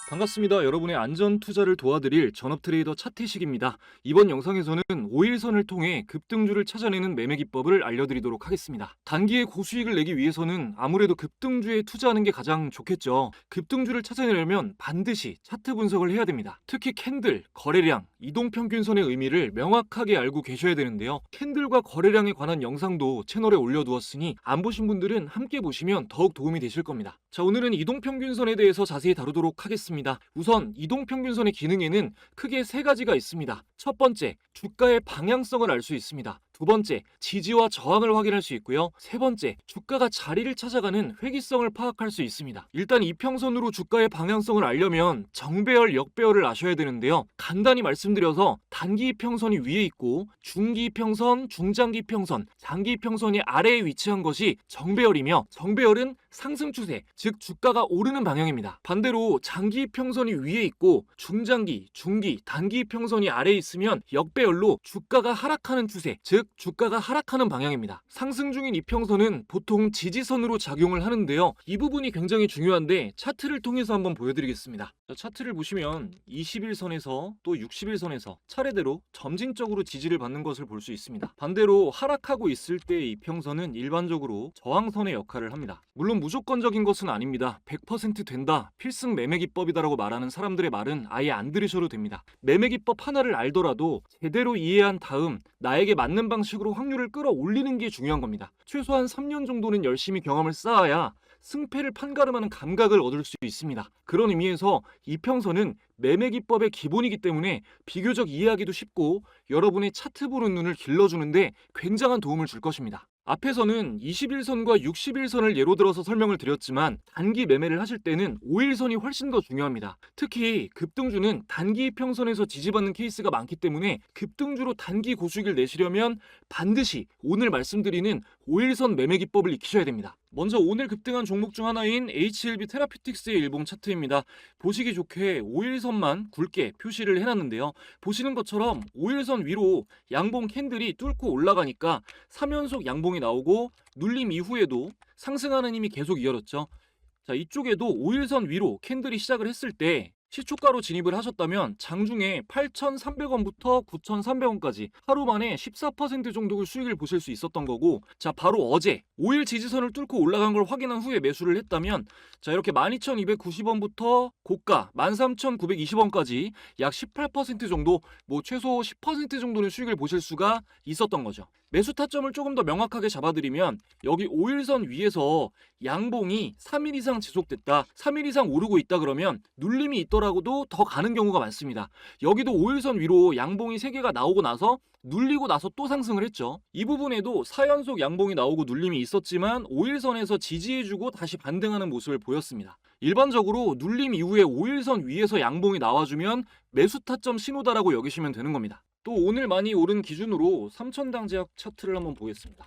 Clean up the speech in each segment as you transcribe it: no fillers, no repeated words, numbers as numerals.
반갑습니다. 여러분의 안전 투자를 도와드릴 전업트레이더 차태식입니다. 이번 영상에서는 5일선을 통해 급등주를 찾아내는 매매 기법을 알려드리도록 하겠습니다. 단기에 고수익을 내기 위해서는 아무래도 급등주에 투자하는 게 가장 좋겠죠. 급등주를 찾아내려면 반드시 차트 분석을 해야 됩니다. 특히 캔들, 거래량, 이동평균선의 의미를 명확하게 알고 계셔야 되는데요. 캔들과 거래량에 관한 영상도 채널에 올려두었으니 안 보신 분들은 함께 보시면 더욱 도움이 되실 겁니다. 자, 오늘은 이동평균선에 대해서 자세히 다루도록 하겠습니다. 우선 이동평균선의 기능에는 크게 세 가지가 있습니다. 첫 번째, 주가의 방향성을 알 수 있습니다. 두 번째, 지지와 저항을 확인할 수 있고요. 세 번째, 주가가 자리를 찾아가는 회귀성을 파악할 수 있습니다. 일단 이평선으로 주가의 방향성을 알려면 정배열, 역배열을 아셔야 되는데요. 간단히 말씀드려서 단기 이평선이 위에 있고 중기 이평선, 중장기 이평선, 장기 이평선이 아래에 위치한 것이 정배열이며 정배열은 상승 추세, 즉 주가가 오르는 방향입니다. 반대로 장기 이평선이 위에 있고 중장기, 중기, 단기 이평선이 아래에 있으면 역배열로 주가가 하락하는 추세, 즉 주가가 하락하는 방향입니다. 상승 중인 이평선은 보통 지지선으로 작용을 하는데요. 이 부분이 굉장히 중요한데 차트를 통해서 한번 보여드리겠습니다. 차트를 보시면 21선에서 또 60일선에서 차례대로 점진적으로 지지를 받는 것을 볼 수 있습니다. 반대로 하락하고 있을 때의 이평선은 일반적으로 저항선의 역할을 합니다. 물론 무조건적인 것은 아닙니다. 100% 된다, 필승 매매 기법이다라고 말하는 사람들의 말은 아예 안 들으셔도 됩니다. 매매 기법 하나를 알더라도 제대로 이해한 다음 나에게 맞는 방식으로 확률을 끌어올리는 게 중요한 겁니다. 최소한 3년 정도는 열심히 경험을 쌓아야 승패를 판가름하는 감각을 얻을 수 있습니다. 그런 의미에서 이평선은 매매 기법의 기본이기 때문에 비교적 이해하기도 쉽고 여러분의 차트 보는 눈을 길러주는데 굉장한 도움을 줄 것입니다. 앞에서는 21선과 60일선을 예로 들어서 설명을 드렸지만 단기 매매를 하실 때는 5일선이 훨씬 더 중요합니다. 특히 급등주는 단기 이평선에서 지지받는 케이스가 많기 때문에 급등주로 단기 고수익을 내시려면 반드시 오늘 말씀드리는 5일선 매매 기법을 익히셔야 됩니다. 먼저 오늘 급등한 종목 중 하나인 HLB 테라피틱스의 일봉 차트입니다. 보시기 좋게 5일선만 굵게 표시를 해놨는데요. 보시는 것처럼 5일선 위로 양봉 캔들이 뚫고 올라가니까 3연속 양봉이 나오고 눌림 이후에도 상승하는 힘이 계속 이어졌죠. 자, 이쪽에도 5일선 위로 캔들이 시작을 했을 때 시초가로 진입을 하셨다면 장중에 8,300원부터 9,300원까지 하루 만에 14% 정도의 수익을 보실 수 있었던 거고, 자, 바로 어제 5일 지지선을 뚫고 올라간 걸 확인한 후에 매수를 했다면 자, 이렇게 12,290원부터 고가 13,920원까지 약 18% 정도, 최소 10% 정도는 수익을 보실 수가 있었던 거죠. 매수 타점을 조금 더 명확하게 잡아드리면 여기 5일선 위에서 양봉이 3일 이상 지속됐다, 3일 이상 오르고 있다 그러면 눌림이 있더라고도 더 가는 경우가 많습니다. 여기도 5일선 위로 양봉이 3개가 나오고 나서 눌리고 나서 또 상승을 했죠. 이 부분에도 4연속 양봉이 나오고 눌림이 있었지만 5일선에서 지지해주고 다시 반등하는 모습을 보였습니다. 일반적으로 눌림 이후에 5일선 위에서 양봉이 나와주면 매수 타점 신호다라고 여기시면 되는 겁니다. 또 오늘 많이 오른 기준으로 3천당 제약 차트를 한번 보겠습니다.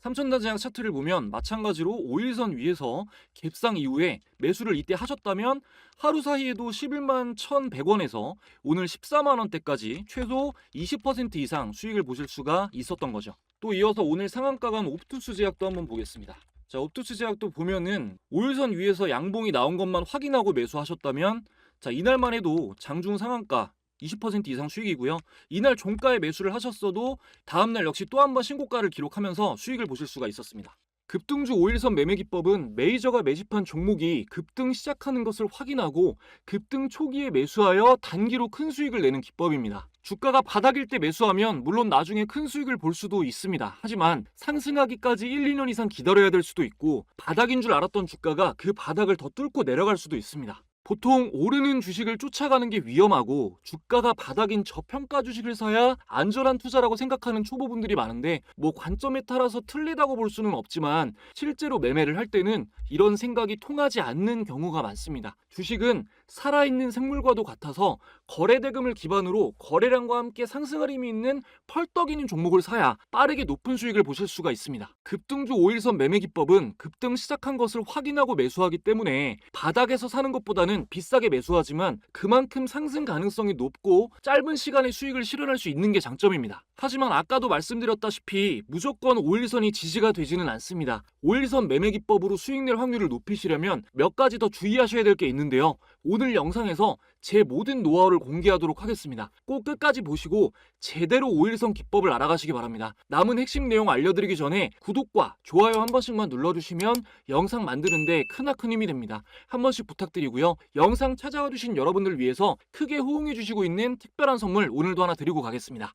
3천당 제약 차트를 보면 마찬가지로 5일선 위에서 갭상 이후에 매수를 이때 하셨다면 하루 사이에도 11만 1,100원에서 오늘 14만 원대까지 최소 20% 이상 수익을 보실 수가 있었던 거죠. 또 이어서 오늘 상한가 간 옵투스 제약도 한번 보겠습니다. 자, 옵투스 제약도 보면은 5일선 위에서 양봉이 나온 것만 확인하고 매수하셨다면 자, 이날만 해도 장중 상한가 20% 이상 수익이고요. 이날 종가에 매수를 하셨어도 다음날 역시 또 한 번 신고가를 기록하면서 수익을 보실 수가 있었습니다. 급등주 5일선 매매 기법은 메이저가 매집한 종목이 급등 시작하는 것을 확인하고 급등 초기에 매수하여 단기로 큰 수익을 내는 기법입니다. 주가가 바닥일 때 매수하면 물론 나중에 큰 수익을 볼 수도 있습니다. 하지만 상승하기까지 1, 2년 이상 기다려야 될 수도 있고 바닥인 줄 알았던 주가가 그 바닥을 더 뚫고 내려갈 수도 있습니다. 보통 오르는 주식을 쫓아가는 게 위험하고 주가가 바닥인 저평가 주식을 사야 안전한 투자라고 생각하는 초보분들이 많은데 관점에 따라서 틀리다고 볼 수는 없지만 실제로 매매를 할 때는 이런 생각이 통하지 않는 경우가 많습니다. 주식은 살아있는 생물과도 같아서 거래대금을 기반으로 거래량과 함께 상승할 힘이 있는 펄떡이는 종목을 사야 빠르게 높은 수익을 보실 수가 있습니다. 급등주 5일선 매매 기법은 급등 시작한 것을 확인하고 매수하기 때문에 바닥에서 사는 것보다는 투자자는 비싸게 매수하지만 그만큼 상승 가능성이 높고 짧은 시간에 수익을 실현할 수 있는 게 장점입니다. 하지만 아까도 말씀드렸다시피 무조건 5일선이 지지가 되지는 않습니다. 5일선 매매 기법으로 수익 낼 확률을 높이시려면 몇 가지 더 주의하셔야 될 게 있는데요. 오늘 영상에서 제 모든 노하우를 공개하도록 하겠습니다. 꼭 끝까지 보시고 제대로 5일선 기법을 알아가시기 바랍니다. 남은 핵심 내용 알려드리기 전에 구독과 좋아요 한 번씩만 눌러주시면 영상 만드는데 크나큰 힘이 됩니다. 한 번씩 부탁드리고요. 영상 찾아와 주신 여러분들 위해서 크게 호응해 주시고 있는 특별한 선물 오늘도 하나 드리고 가겠습니다.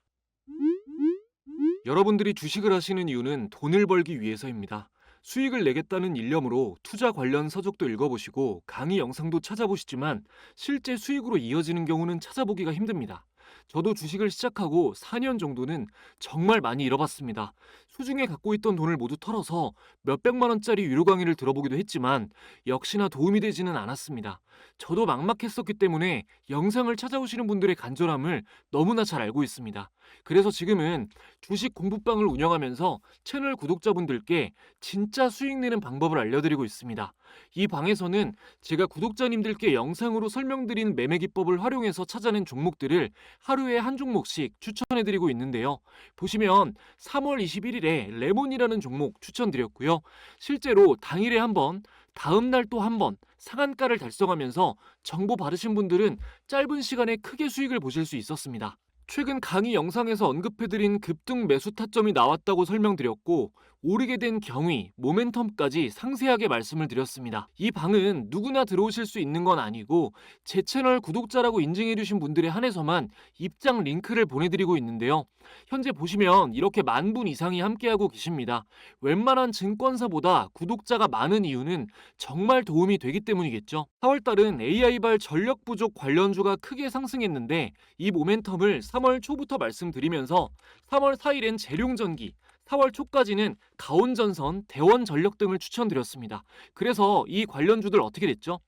여러분들이 주식을 하시는 이유는 돈을 벌기 위해서입니다. 수익을 내겠다는 일념으로 투자 관련 서적도 읽어보시고 강의 영상도 찾아보시지만 실제 수익으로 이어지는 경우는 찾아보기가 힘듭니다. 저도 주식을 시작하고 4년 정도는 정말 많이 잃어봤습니다. 수중에 갖고 있던 돈을 모두 털어서 몇백만 원짜리 유료 강의를 들어보기도 했지만 역시나 도움이 되지는 않았습니다. 저도 막막했었기 때문에 영상을 찾아오시는 분들의 간절함을 너무나 잘 알고 있습니다. 그래서 지금은 주식 공부방을 운영하면서 채널 구독자분들께 진짜 수익 내는 방법을 알려드리고 있습니다. 이 방에서는 제가 구독자님들께 영상으로 설명드린 매매 기법을 활용해서 찾아낸 종목들을 하루에 한 종목씩 추천해드리고 있는데요. 보시면 3월 21일에 레몬이라는 종목 추천드렸고요. 실제로 당일에 한 번, 다음날 또 한 번 상한가를 달성하면서 정보 받으신 분들은 짧은 시간에 크게 수익을 보실 수 있었습니다. 최근 강의 영상에서 언급해드린 급등 매수 타점이 나왔다고 설명드렸고 오르게 된 경위, 모멘텀까지 상세하게 말씀을 드렸습니다. 이 방은 누구나 들어오실 수 있는 건 아니고 제 채널 구독자라고 인증해주신 분들에 한해서만 입장 링크를 보내드리고 있는데요. 현재 보시면 이렇게 10,000분 이상이 함께하고 계십니다. 웬만한 증권사보다 구독자가 많은 이유는 정말 도움이 되기 때문이겠죠. 4월달은 AI발 전력 부족 관련주가 크게 상승했는데 이 모멘텀을 3월 초부터 말씀드리면서 3월 4일엔 재룡전기, 4월 초까지는 가온전선, 대원전력 등을 추천드렸습니다. 그래서 이 관련주들 어떻게 됐죠?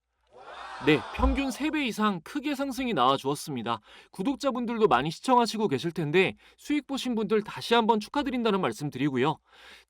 네, 평균 3배 이상 크게 상승이 나와 주었습니다. 구독자분들도 많이 시청하시고 계실 텐데 수익 보신 분들 다시 한번 축하드린다는 말씀 드리고요.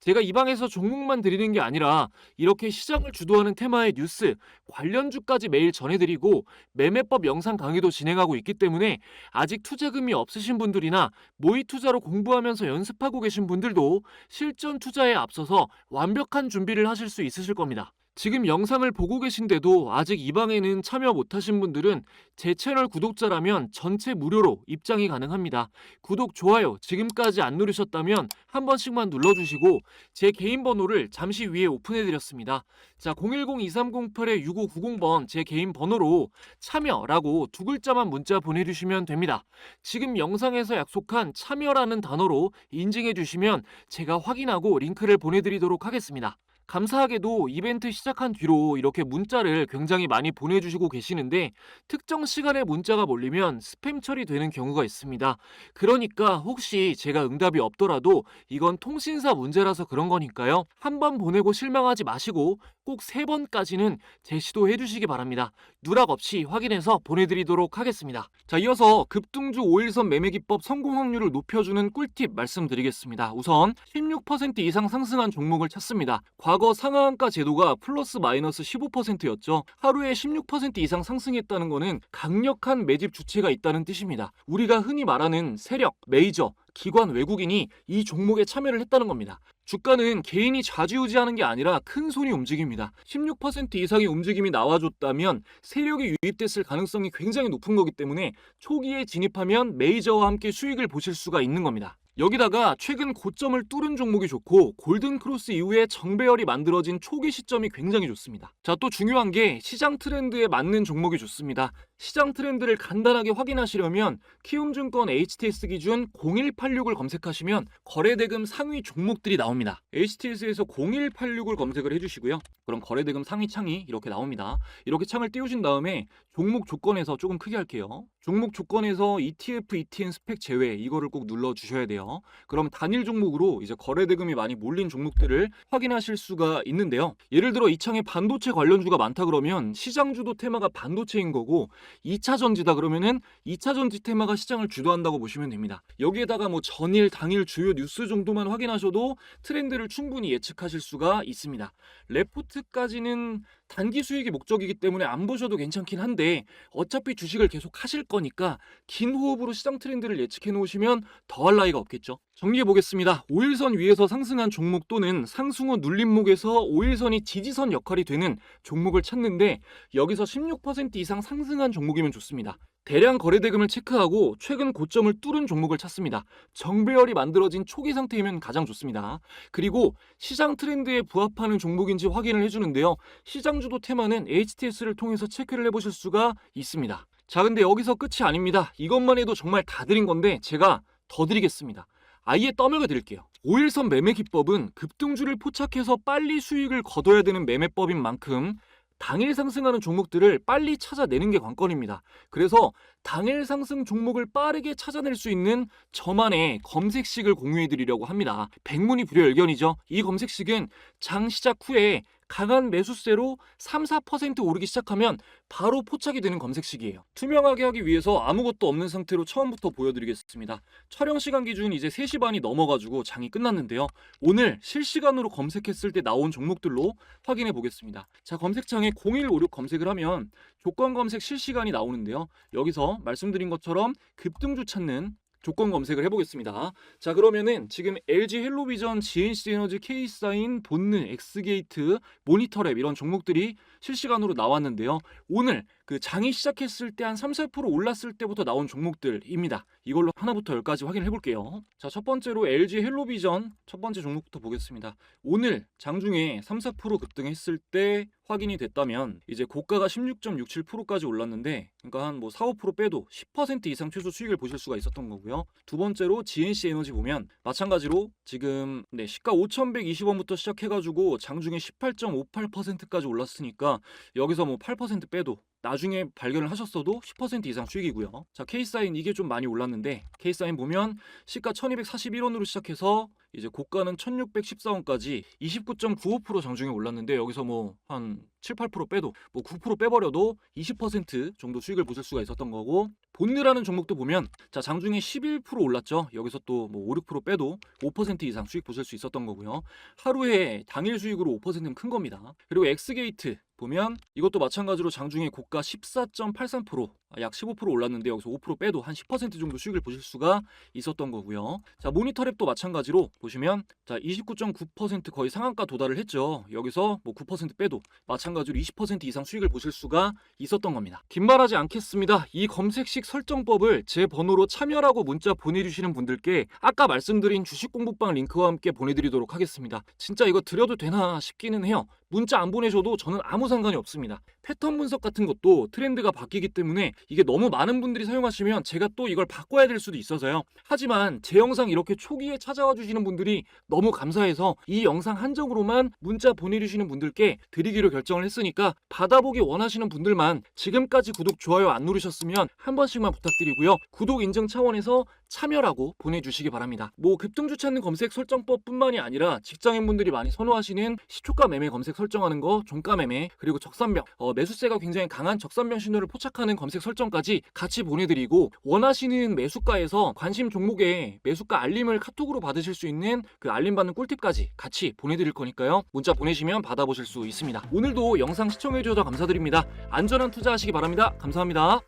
제가 이 방에서 종목만 드리는 게 아니라 이렇게 시장을 주도하는 테마의 뉴스, 관련주까지 매일 전해드리고 매매법 영상 강의도 진행하고 있기 때문에 아직 투자금이 없으신 분들이나 모의 투자로 공부하면서 연습하고 계신 분들도 실전 투자에 앞서서 완벽한 준비를 하실 수 있으실 겁니다. 지금 영상을 보고 계신데도 아직 이 방에는 참여 못하신 분들은 제 채널 구독자라면 전체 무료로 입장이 가능합니다. 구독, 좋아요 지금까지 안 누르셨다면 한 번씩만 눌러주시고 제 개인 번호를 잠시 위에 오픈해드렸습니다. 자, 010-2308-6590번 제 개인 번호로 참여라고 두 글자만 문자 보내주시면 됩니다. 지금 영상에서 약속한 참여라는 단어로 인증해주시면 제가 확인하고 링크를 보내드리도록 하겠습니다. 감사하게도 이벤트 시작한 뒤로 이렇게 문자를 굉장히 많이 보내주시고 계시는데 특정 시간에 문자가 몰리면 스팸 처리되는 경우가 있습니다. 그러니까 혹시 제가 응답이 없더라도 이건 통신사 문제라서 그런 거니까요. 한 번 보내고 실망하지 마시고 꼭 3번까지는 재시도해 주시기 바랍니다. 누락 없이 확인해서 보내드리도록 하겠습니다. 자, 이어서 급등주 5일선 매매 기법 성공 확률을 높여주는 꿀팁 말씀드리겠습니다. 우선 16% 이상 상승한 종목을 찾습니다. 과거 상한가 제도가 플러스 마이너스 15%였죠. 하루에 16% 이상 상승했다는 것은 강력한 매집 주체가 있다는 뜻입니다. 우리가 흔히 말하는 세력, 메이저, 기관, 외국인이 이 종목에 참여를 했다는 겁니다. 주가는 개인이 좌지우지하는 게 아니라 큰 손이 움직입니다. 16% 이상의 움직임이 나와줬다면 세력이 유입됐을 가능성이 굉장히 높은 거기 때문에 초기에 진입하면 메이저와 함께 수익을 보실 수가 있는 겁니다. 여기다가 최근 고점을 뚫은 종목이 좋고 골든크로스 이후에 정배열이 만들어진 초기 시점이 굉장히 좋습니다. 자, 또 중요한 게 시장 트렌드에 맞는 종목이 좋습니다. 시장 트렌드를 간단하게 확인하시려면 키움증권 HTS 기준 0186을 검색하시면 거래대금 상위 종목들이 나옵니다. HTS에서 0186을 검색을 해주시고요. 그럼 거래대금 상위 창이 이렇게 나옵니다. 이렇게 창을 띄우신 다음에 종목 조건에서 조금 크게 할게요. 종목 조건에서 ETF, ETN 스펙 제외 이거를 꼭 눌러주셔야 돼요. 그럼 단일 종목으로 이제 거래대금이 많이 몰린 종목들을 확인하실 수가 있는데요. 예를 들어 이 창에 반도체 관련주가 많다 그러면 시장주도 테마가 반도체인 거고 2차 전지다 그러면은 2차 전지 테마가 시장을 주도한다고 보시면 됩니다. 여기에다가 뭐 전일, 당일 주요 뉴스 정도만 확인하셔도 트렌드를 충분히 예측하실 수가 있습니다. 레포트까지는 단기 수익이 목적이기 때문에 안 보셔도 괜찮긴 한데 어차피 주식을 계속 하실 거니까 긴 호흡으로 시장 트렌드를 예측해 놓으시면 더할 나위가 없겠죠. 정리해 보겠습니다. 5일선 위에서 상승한 종목 또는 상승 후 눌림목에서 5일선이 지지선 역할이 되는 종목을 찾는데 여기서 16% 이상 상승한 종목이면 좋습니다. 대량 거래대금을 체크하고 최근 고점을 뚫은 종목을 찾습니다. 정배열이 만들어진 초기 상태이면 가장 좋습니다. 그리고 시장 트렌드에 부합하는 종목인지 확인을 해주는데요. 시장주도 테마는 HTS를 통해서 체크를 해보실 수가 있습니다. 자, 근데 여기서 끝이 아닙니다. 이것만 해도 정말 다 드린 건데 제가 더 드리겠습니다. 아예 떠먹여 드릴게요. 5일선 매매 기법은 급등주를 포착해서 빨리 수익을 거둬야 되는 매매법인 만큼 당일 상승하는 종목들을 빨리 찾아내는 게 관건입니다. 그래서 당일 상승 종목을 빠르게 찾아낼 수 있는 저만의 검색식을 공유해 드리려고 합니다. 백문이 불여일견이죠. 이 검색식은 장 시작 후에 강한 매수세로 3-4% 오르기 시작하면 바로 포착이 되는 검색식이에요. 투명하게 하기 위해서 아무것도 없는 상태로 처음부터 보여드리겠습니다. 촬영 시간 기준 이제 3시 반이 넘어가지고 장이 끝났는데요. 오늘 실시간으로 검색했을 때 나온 종목들로 확인해 보겠습니다. 자, 검색창에 0156 검색을 하면 조건 검색 실시간이 나오는데요. 여기서 말씀드린 것처럼 급등주 찾는 조건 검색을 해보겠습니다. 자, 그러면은 지금 LG 헬로비전, GNC 에너지, K사인, 본느, 엑스게이트, 모니터랩 이런 종목들이 실시간으로 나왔는데요. 오늘 그 장이 시작했을 때 한 3-4% 올랐을 때부터 나온 종목들입니다. 이걸로 하나부터 10까지 확인해 볼게요. 자, 첫 번째로 LG 헬로비전 첫 번째 종목부터 보겠습니다. 오늘 장중에 3-4% 급등했을 때 확인이 됐다면 이제 고가가 16.67%까지 올랐는데 그러니까 한 뭐 4-5% 빼도 10% 이상 최소 수익을 보실 수가 있었던 거고요. 두 번째로 GNC 에너지 보면 마찬가지로 지금 시가 5,120원부터 시작해가지고 장중에 18.58%까지 올랐으니까 여기서 뭐 8% 빼도 나중에 발견을 하셨어도 10% 이상 수익이고요. 자, K사인 이게 좀 많이 올랐는데 K사인 보면 시가 1241원으로 시작해서 이제 고가는 1614원까지 29.95% 장중에 올랐는데 여기서 뭐 한 7-8% 빼도 뭐 9% 빼버려도 20% 정도 수익을 보실 수가 있었던 거고 본느라는 종목도 보면 자, 장중에 11% 올랐죠. 여기서 또 뭐 5-6% 빼도 5% 이상 수익 보실 수 있었던 거고요. 하루에 당일 수익으로 5%는 큰 겁니다. 그리고 엑스게이트 보면 이것도 마찬가지로 장중에 고가 14.83% 약 15% 올랐는데 여기서 5% 빼도 한 10% 정도 수익을 보실 수가 있었던 거고요. 자, 모니터랩도 마찬가지로 보시면 자, 29.9% 거의 상한가 도달을 했죠. 여기서 뭐 9% 빼도 마찬가지로 20% 이상 수익을 보실 수가 있었던 겁니다. 긴 말하지 않겠습니다. 이 검색식 설정법을 제 번호로 참여라고 문자 보내주시는 분들께 아까 말씀드린 주식 공부방 링크와 함께 보내드리도록 하겠습니다. 진짜 이거 드려도 되나 싶기는 해요. 문자 안 보내셔도 저는 아무 상관이 없습니다. 패턴 분석 같은 것도 트렌드가 바뀌기 때문에 이게 너무 많은 분들이 사용하시면 제가 또 이걸 바꿔야 될 수도 있어서요. 하지만 제 영상 이렇게 초기에 찾아와 주시는 분들이 너무 감사해서 이 영상 한정으로만 문자 보내주시는 분들께 드리기로 결정을 했으니까 받아보기 원하시는 분들만 지금까지 구독, 좋아요 안 누르셨으면 한 번씩만 부탁드리고요. 구독 인증 차원에서 참여라고 보내주시기 바랍니다. 뭐 급등주 찾는 검색 설정법 뿐만이 아니라 직장인분들이 많이 선호하시는 시초가 매매 검색 설정하는 거, 종가 매매, 그리고 적산병, 매수세가 굉장히 강한 적산병 신호를 포착하는 검색 설정까지 같이 보내드리고 원하시는 매수가에서 관심 종목에 매수가 알림을 카톡으로 받으실 수 있는 그 알림 받는 꿀팁까지 같이 보내드릴 거니까요. 문자 보내시면 받아보실 수 있습니다. 오늘도 영상 시청해주셔서 감사드립니다. 안전한 투자하시기 바랍니다. 감사합니다.